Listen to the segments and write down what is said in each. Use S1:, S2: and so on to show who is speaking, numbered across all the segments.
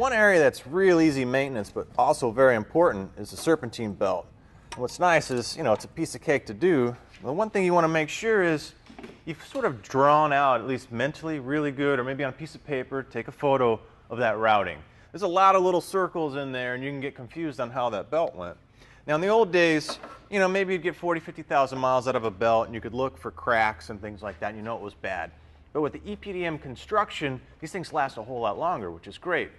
S1: one area that's real easy maintenance but also very important is the serpentine belt. What's nice is, it's a piece of cake to do. The one thing you want to make sure is you've sort of drawn out, at least mentally, really good, or maybe on a piece of paper, take a photo of that routing. There's a lot of little circles in there and you can get confused on how that belt went. Now in the old days, maybe you'd get 40, 50,000 miles out of a belt and you could look for cracks and things like that and you know it was bad. But with the EPDM construction, these things last a whole lot longer, which is great.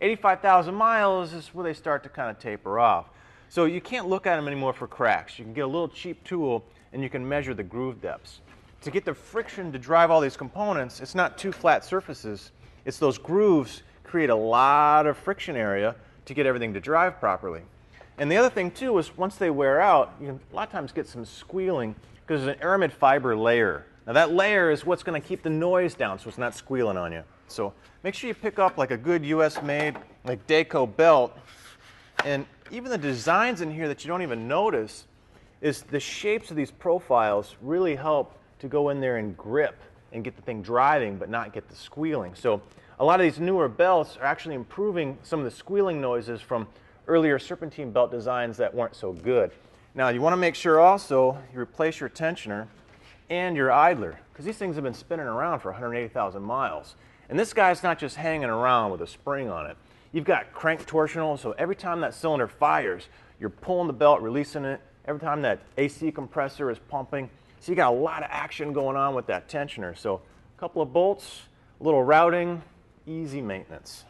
S1: 85,000 miles is where they start to kind of taper off. So you can't look at them anymore for cracks. You can get a little cheap tool and you can measure the groove depths. To get the friction to drive all these components, it's not two flat surfaces. It's those grooves create a lot of friction area to get everything to drive properly. And the other thing too is once they wear out, you can a lot of times get some squealing because there's an aramid fiber layer. Now that layer is what's going to keep the noise down so it's not squealing on you. So make sure you pick up like a good US made like Dayco belt. And even the designs in here that you don't even notice is the shapes of these profiles really help to go in there and grip and get the thing driving but not get the squealing. So a lot of these newer belts are actually improving some of the squealing noises from earlier serpentine belt designs that weren't so good. Now you want to make sure also you replace your tensioner and your idler because these things have been spinning around for 180,000 miles. And this guy's not just hanging around with a spring on it. You've got crank torsional, so every time that cylinder fires, you're pulling the belt, releasing it. Every time that AC compressor is pumping. So you got a lot of action going on with that tensioner. So a couple of bolts, a little routing, easy maintenance.